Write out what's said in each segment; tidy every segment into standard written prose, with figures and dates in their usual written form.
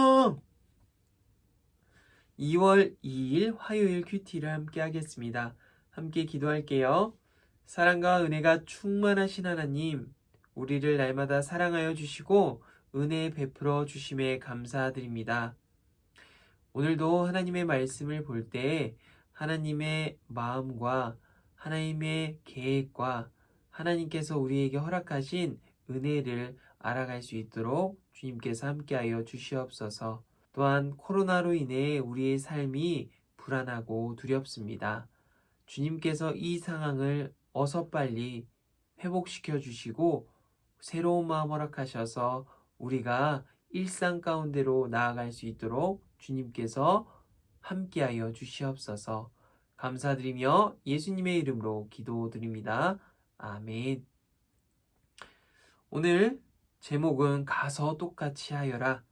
안녕! 2월 2일 화요일 큐티를 함께 하겠습니다. 함께 기도할게요. 사랑과 은혜가 충만하신 하나님, 우리를 날마다 사랑하여 주시고 은혜 베풀어 주심에 감사드립니다. 오늘도 하나님의 말씀을 볼 때 하나님의 마음과 하나님의 계획과 하나님께서 우리에게 허락하신 은혜를 알아갈 수 있도록 주님께서 함께하여 주시옵소서. 또한 코로나로 인해 우리의 삶이 불안하고 두렵습니다. 주님께서 이 상황을 어서 빨리 회복시켜 주시고 새로운 마음 허락하셔서 우리가 일상 가운데로 나아갈 수 있도록 주님께서 함께하여 주시옵소서. 감사드리며 예수님의 이름으로 기도드립니다. 아멘. 오늘 제목은 가서 똑같이 하여라.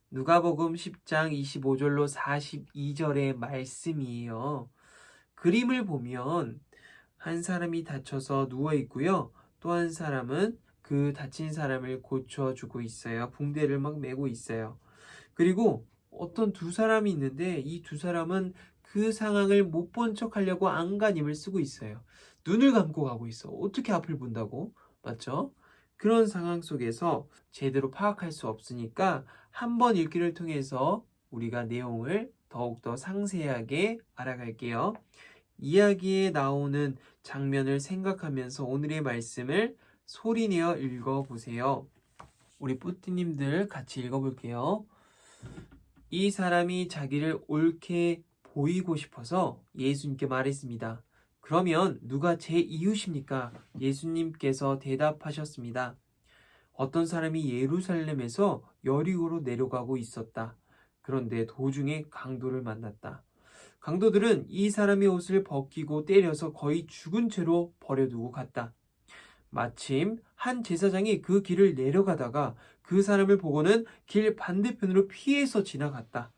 누가복음 10장 25절로 42절의 말씀이에요. 그림을 보면 한 사람이 다쳐서 누워 있고요. 또 한 사람은 그 다친 사람을 고쳐주고 있어요. 붕대를 막 메고 있어요. 그리고 어떤 두 사람이 있는데 이 두 사람은 그 상황을 못 본 척 하려고 안간힘을 쓰고 있어요. 눈을 감고 가고 있어. 어떻게 앞을 본다고? 맞죠? 그런 상황 속에서 제대로 파악할 수 없으니까 한 번 읽기를 통해서 우리가 내용을 더욱더 상세하게 알아갈게요. 이야기에 나오는 장면을 생각하면서 오늘의 말씀을 소리내어 읽어보세요. 우리 뿌띠님들 같이 읽어볼게요. 이 사람이 자기를 옳게 보이고 싶어서 예수님께 말했습니다. 그러면 누가 제 이웃입니까? 예수님께서 대답하셨습니다. 어떤 사람이 예루살렘에서 여리고로 내려가고 있었다. 그런데 도중에 강도를 만났다. 강도들은 이 사람의 옷을 벗기고 때려서 거의 죽은 채로 버려두고 갔다. 마침 한 제사장이 그 길을 내려가다가 그 사람을 보고는 길 반대편으로 피해서 지나갔다.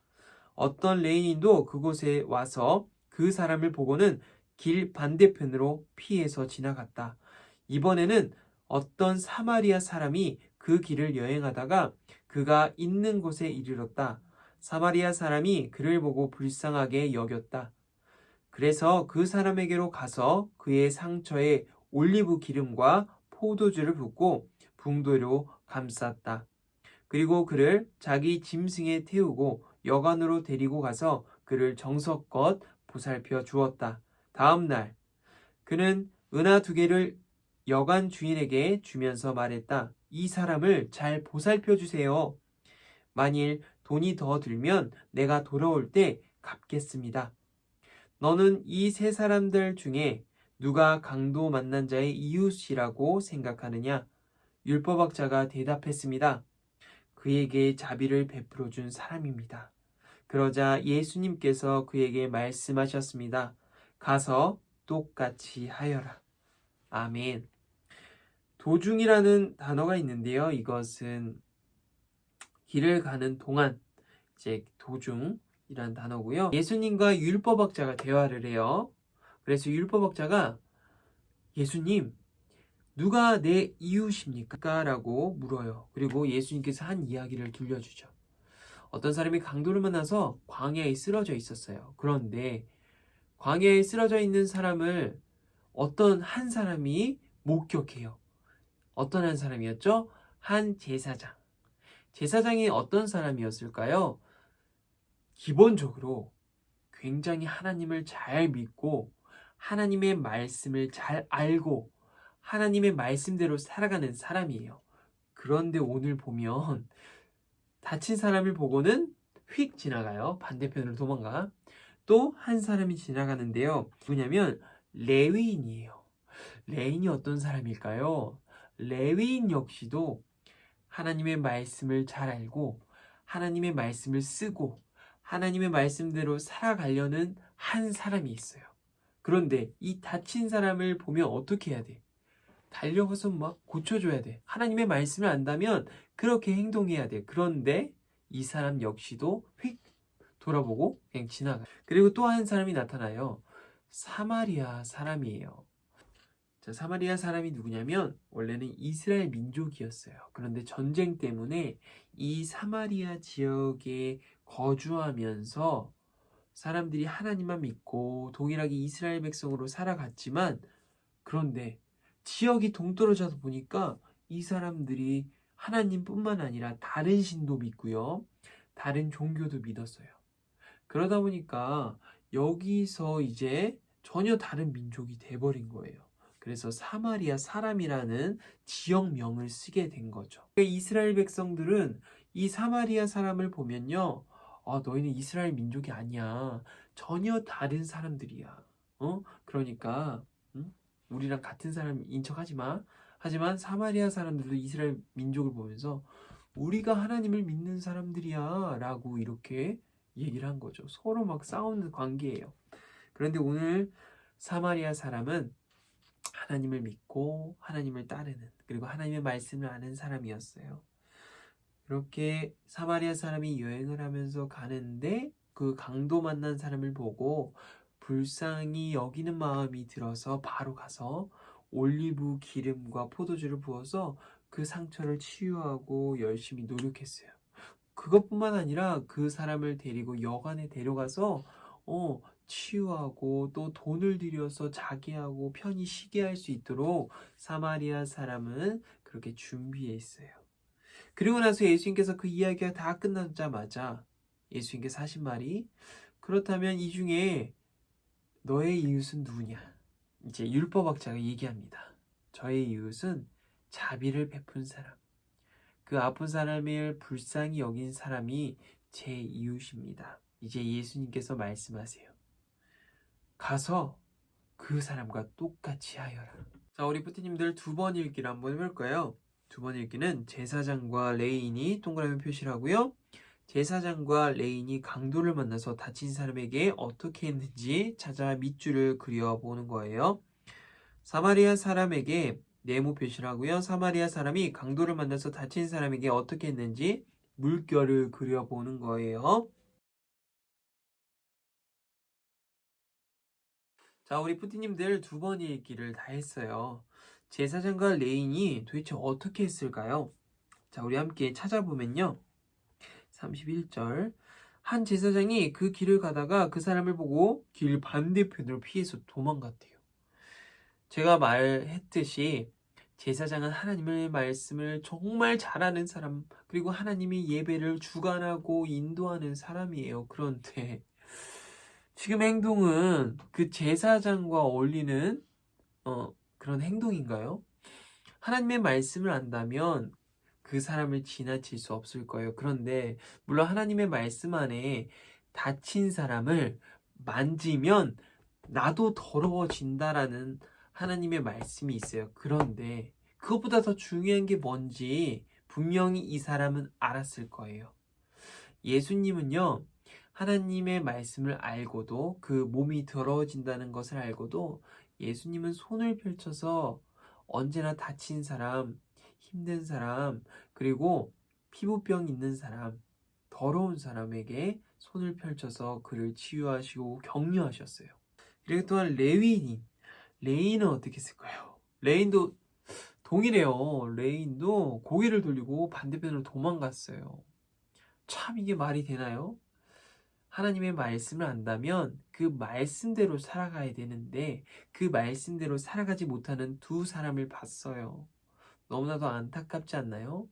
어떤 레인인도 그곳에 와서 그 사람을 보고는 길 반대편으로 피해서 지나갔다. 이번에는 어떤 사마리아 사람이 그 길을 여행하다가 그가 있는 곳에 이르렀다. 사마리아 사람이 그를 보고 불쌍하게 여겼다. 그래서 그 사람에게로 가서 그의 상처에 올리브 기름과 포도주를 붓고 붕도로 감쌌다. 그리고 그를 자기 짐승에 태우고 여관으로 데리고 가서 그를 정성껏 보살펴 주었다. 다음 날 그는 은하 2개를 여관 주인에게 주면서 말했다. 이 사람을 잘 보살펴 주세요. 만일 돈이 더 들면 내가 돌아올 때 갚겠습니다. 너는 이 세 사람들 중에 누가 강도 만난 자의 이웃이라고 생각하느냐? 율법학자가 대답했습니다. 그에게 자비를 베풀어 준 사람입니다. 그러자 예수님께서 그에게 말씀하셨습니다. 가서 똑같이 하여라. 아멘. 도중이라는 단어가 있는데요. 이것은 길을 가는 동안, 이제 도중이라는 단어고요. 예수님과 율법학자가 대화를 해요. 그래서 율법학자가 예수님, 누가 내 이웃입니까? 라고 물어요. 그리고 예수님께서 한 이야기를 들려주죠. 어떤 사람이 강도를 만나서 광야에 쓰러져 있었어요. 그런데 광야에 쓰러져 있는 사람을 어떤 한 사람이 목격해요. 어떤 한 사람이었죠? 한 제사장. 제사장이 어떤 사람이었을까요? 기본적으로 굉장히 하나님을 잘 믿고 하나님의 말씀을 잘 알고 하나님의 말씀대로 살아가는 사람이에요. 그런데 오늘 보면 다친 사람을 보고는 휙 지나가요. 반대편으로 도망가. 또 한 사람이 지나가는데요. 누구냐면 레위인이에요. 레위인이 어떤 사람일까요? 레위인 역시도 하나님의 말씀을 잘 알고 하나님의 말씀을 쓰고 하나님의 말씀대로 살아가려는 한 사람이 있어요. 그런데 이 다친 사람을 보면 어떻게 해야 돼? 달려가서 막 고쳐줘야 돼. 하나님의 말씀을 안다면 그렇게 행동해야 돼. 그런데 이 사람 역시도 휙 돌아보고 그냥 지나가. 그리고 또 한 사람이 나타나요. 사마리아 사람이에요. 자, 사마리아 사람이 누구냐면 원래는 이스라엘 민족이었어요. 그런데 전쟁 때문에 이 사마리아 지역에 거주하면서 사람들이 하나님만 믿고 동일하게 이스라엘 백성으로 살아갔지만, 그런데 지역이 동떨어져서 보니까 이 사람들이 하나님뿐만 아니라 다른 신도 믿고요. 다른 종교도 믿었어요. 그러다 보니까 여기서 이제 전혀 다른 민족이 돼버린 거예요. 그래서 사마리아 사람이라는 지역명을 쓰게 된 거죠. 이스라엘 백성들은 이 사마리아 사람을 보면요, 너희는 이스라엘 민족이 아니야. 전혀 다른 사람들이야. 그러니까 우리랑 같은 사람인 척하지 마. 하지만 사마리아 사람들도 이스라엘 민족을 보면서 우리가 하나님을 믿는 사람들이야 라고 이렇게 얘기를 한 거죠. 서로 막 싸우는 관계예요. 그런데 오늘 사마리아 사람은 하나님을 믿고 하나님을 따르는, 그리고 하나님의 말씀을 아는 사람이었어요. 그렇게 사마리아 사람이 여행을 하면서 가는데 그 강도 만난 사람을 보고 불쌍히 여기는 마음이 들어서 바로 가서 올리브 기름과 포도주를 부어서 그 상처를 치유하고 열심히 노력했어요. 그것뿐만 아니라 그 사람을 데리고 여관에 데려가서 치유하고 또 돈을 들여서 자기하고 편히 쉬게 할 수 있도록 사마리아 사람은 그렇게 준비했어요. 그리고 나서 예수님께서 그 이야기가 다 끝나자마자 예수님께서 하신 말이, 그렇다면 이 중에 너의 이웃은 누구냐? 이제 율법학자가 얘기합니다. 저의 이웃은 자비를 베푼 사람, 그 아픈 사람을 불쌍히 여긴 사람이 제 이웃입니다. 이제 예수님께서 말씀하세요. 가서 그 사람과 똑같이 하여라. 자, 우리 푸티님들 두 번 읽기를 한번 해볼까요? 두 번 읽기는 제사장과 레인이 동그라미 표시를 하고요. 제사장과 레인이 강도를 만나서 다친 사람에게 어떻게 했는지 찾아 밑줄을 그려보는 거예요. 사마리아 사람에게 네모 표시를 하고요. 사마리아 사람이 강도를 만나서 다친 사람에게 어떻게 했는지 물결을 그려보는 거예요. 자, 우리 푸티님들 두 번 읽기를 다 했어요. 제사장과 레인이 도대체 어떻게 했을까요? 자, 우리 함께 찾아보면요. 31절. 한 제사장이 그 길을 가다가 그 사람을 보고 길 반대편으로 피해서 도망갔대요. 제가 말했듯이 제사장은 하나님의 말씀을 정말 잘하는 사람, 그리고 하나님의 예배를 주관하고 인도하는 사람이에요. 그런데 지금 행동은 그 제사장과 어울리는 그런 행동인가요? 하나님의 말씀을 안다면 그 사람을 지나칠 수 없을 거예요. 그런데 물론 하나님의 말씀 안에 다친 사람을 만지면 나도 더러워진다라는 하나님의 말씀이 있어요. 그런데 그것보다 더 중요한 게 뭔지 분명히 이 사람은 알았을 거예요. 예수님은요, 하나님의 말씀을 알고도, 그 몸이 더러워진다는 것을 알고도 예수님은 손을 펼쳐서 언제나 다친 사람, 힘든 사람, 그리고 피부병 있는 사람, 더러운 사람에게 손을 펼쳐서 그를 치유하시고 격려하셨어요. 그리고 또한 레인은 어떻게 했을까요? 레인도 동일해요. 레인도 고개를 돌리고 반대편으로 도망갔어요. 참 이게 말이 되나요? 하나님의 말씀을 안다면 그 말씀대로 살아가야 되는데 그 말씀대로 살아가지 못하는 두 사람을 봤어요. 너무나도 안타깝지 않나요?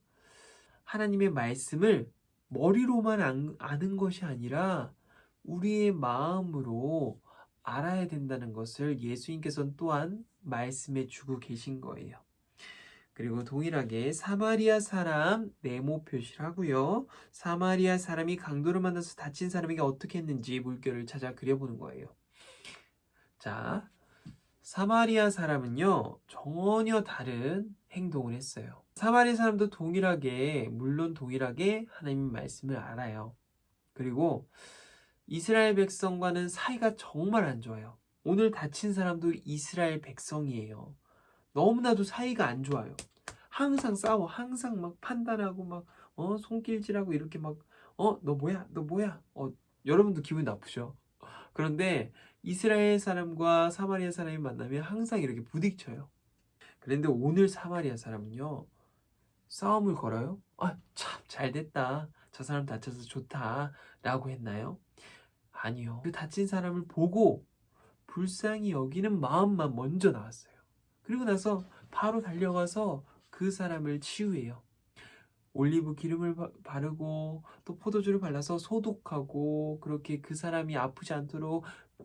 하나님의 말씀을 머리로만 아는 것이 아니라 우리의 마음으로 알아야 된다는 것을 예수님께서는 또한 말씀해 주고 계신 거예요. 그리고 동일하게 사마리아 사람 네모 표시를 하고요. 사마리아 사람이 강도를 만나서 다친 사람에게 어떻게 했는지 물결을 찾아 그려보는 거예요. 자, 사마리아 사람은요, 전혀 다른 행동을 했어요. 사마리아 사람도 물론 동일하게 하나님의 말씀을 알아요. 그리고 이스라엘 백성과는 사이가 정말 안 좋아요. 오늘 다친 사람도 이스라엘 백성이에요. 너무나도 사이가 안 좋아요. 항상 싸워. 항상 막 판단하고 막 손길질하고 이렇게 막 너 뭐야? 너 뭐야? 여러분도 기분 나쁘죠? 그런데 이스라엘 사람과 사마리아 사람이 만나면 항상 이렇게 부딪혀요. 그런데 오늘 사마리아 사람은요, 싸움을 걸어요? 아, 참 잘됐다. 저 사람 다쳐서 좋다. 라고 했나요? 아니요. 그 다친 사람을 보고 불쌍히 여기는 마음만 먼저 나왔어요. 그리고 나서 바로 달려가서 그 사람을 치유해요. 올리브 기름을 바르고 또 포도주를 발라서 소독하고, 그렇게 그 사람이 아프지 않도록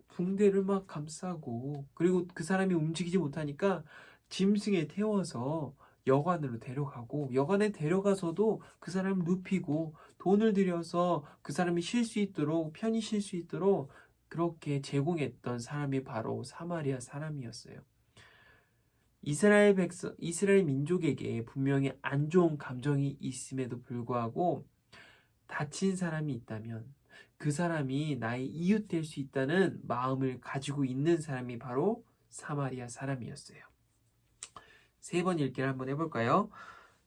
붕대를 막 감싸고, 그리고 그 사람이 움직이지 못하니까 짐승에 태워서 여관으로 데려가고, 여관에 데려가서도 그 사람을 눕히고 돈을 들여서 그 사람이 쉴 수 있도록, 편히 쉴 수 있도록 그렇게 제공했던 사람이 바로 사마리아 사람이었어요. 이스라엘 민족에게 분명히 안 좋은 감정이 있음에도 불구하고 다친 사람이 있다면 그 사람이 나의 이웃 될 수 있다는 마음을 가지고 있는 사람이 바로 사마리아 사람이었어요. 세 번 읽기를 한번 해볼까요?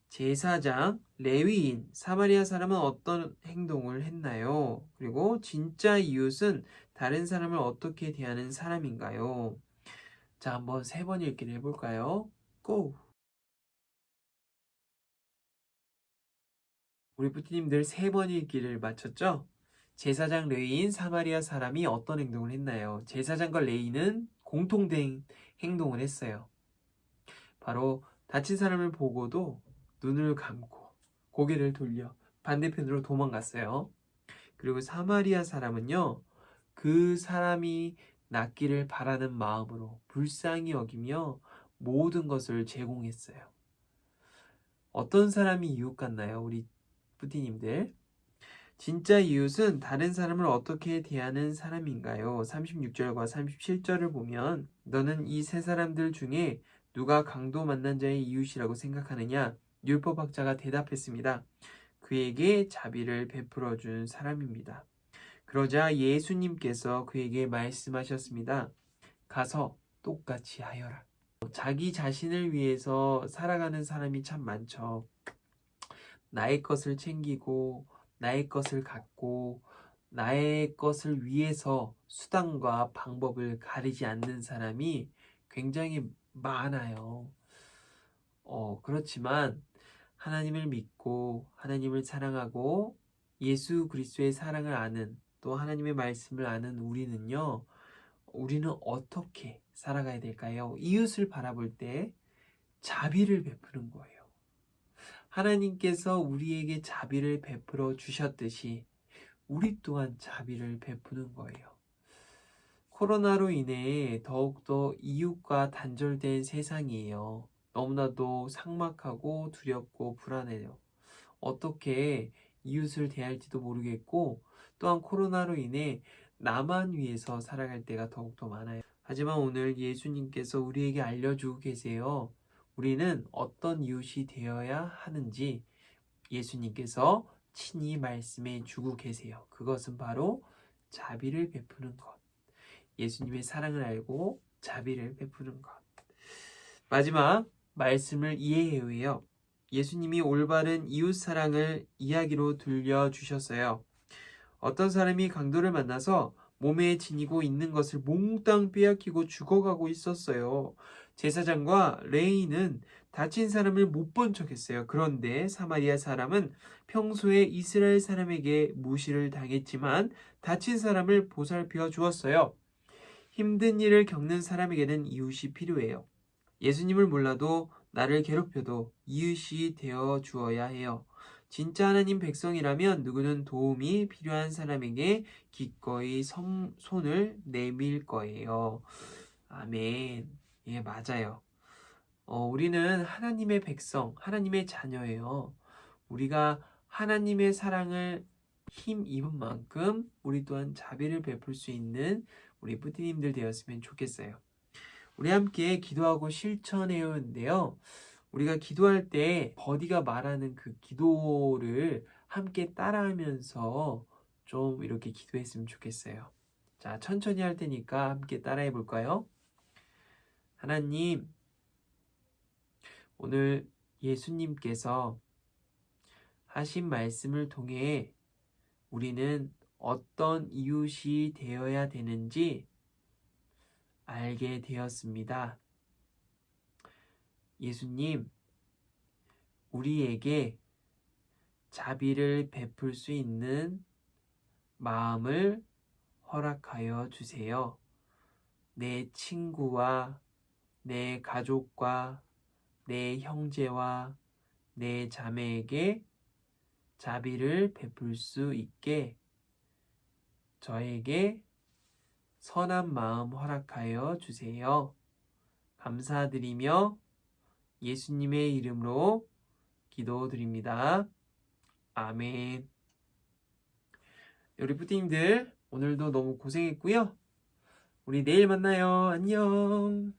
제사장, 레위인, 사마리아 사람은 어떤 행동을 했나요? 그리고 진짜 이웃은 다른 사람을 어떻게 대하는 사람인가요? 자, 한번 세 번 읽기를 해볼까요? 고! 우리 부티님들 세 번 읽기를 마쳤죠? 제사장 레위인 사마리아 사람이 어떤 행동을 했나요? 제사장과 레위인은 공통된 행동을 했어요. 바로 다친 사람을 보고도 눈을 감고 고개를 돌려 반대편으로 도망갔어요. 그리고 사마리아 사람은요, 그 사람이 낫기를 바라는 마음으로 불쌍히 여기며 모든 것을 제공했어요. 어떤 사람이 이웃 같나요? 우리 뿌디님들. 진짜 이웃은 다른 사람을 어떻게 대하는 사람인가요? 36절과 37절을 보면 너는 이 세 사람들 중에 누가 강도 만난 자의 이웃이라고 생각하느냐? 율법학자가 대답했습니다. 그에게 자비를 베풀어 준 사람입니다. 그러자 예수님께서 그에게 말씀하셨습니다. 가서 똑같이 하여라. 자기 자신을 위해서 살아가는 사람이 참 많죠. 나의 것을 챙기고 나의 것을 갖고 나의 것을 위해서 수단과 방법을 가리지 않는 사람이 굉장히 많아요. 그렇지만 하나님을 믿고 하나님을 사랑하고 예수 그리스도의 사랑을 아는, 또 하나님의 말씀을 아는 우리는 어떻게 살아가야 될까요? 이웃을 바라볼 때 자비를 베푸는 거예요. 하나님께서 우리에게 자비를 베풀어 주셨듯이 우리 또한 자비를 베푸는 거예요. 코로나로 인해 더욱더 이웃과 단절된 세상이에요. 너무나도 삭막하고 두렵고 불안해요. 어떻게 이웃을 대할지도 모르겠고, 또한 코로나로 인해 나만 위해서 살아갈 때가 더욱더 많아요. 하지만 오늘 예수님께서 우리에게 알려주고 계세요. 우리는 어떤 이웃이 되어야 하는지 예수님께서 친히 말씀해 주고 계세요. 그것은 바로 자비를 베푸는 것. 예수님의 사랑을 알고 자비를 베푸는 것. 마지막 말씀을 이해해야 해요. 예수님이 올바른 이웃 사랑을 이야기로 들려주셨어요. 어떤 사람이 강도를 만나서 몸에 지니고 있는 것을 몽땅 빼앗기고 죽어가고 있었어요. 제사장과 레위인은 다친 사람을 못 본 척했어요. 그런데 사마리아 사람은 평소에 이스라엘 사람에게 무시를 당했지만 다친 사람을 보살펴 주었어요. 힘든 일을 겪는 사람에게는 이웃이 필요해요. 예수님을 몰라도 나를 괴롭혀도 이웃이 되어 주어야 해요. 진짜 하나님 백성이라면 누구는 도움이 필요한 사람에게 기꺼이 손을 내밀 거예요. 아멘. 예, 맞아요. 우리는 하나님의 백성, 하나님의 자녀예요. 우리가 하나님의 사랑을 힘입은 만큼 우리 또한 자비를 베풀 수 있는 우리 뿌띠님들 되었으면 좋겠어요. 우리 함께 기도하고 실천해야 하는데요. 우리가 기도할 때 버디가 말하는 그 기도를 함께 따라하면서 좀 이렇게 기도했으면 좋겠어요. 자, 천천히 할 테니까 함께 따라해 볼까요? 하나님, 오늘 예수님께서 하신 말씀을 통해 우리는 어떤 이웃이 되어야 되는지 알게 되었습니다. 예수님, 우리에게 자비를 베풀 수 있는 마음을 허락하여 주세요. 내 친구와 내 가족과 내 형제와 내 자매에게 자비를 베풀 수 있게 저에게 선한 마음 허락하여 주세요. 감사드리며 예수님의 이름으로 기도드립니다. 아멘. 우리 부디님들 오늘도 너무 고생했고요. 우리 내일 만나요. 안녕.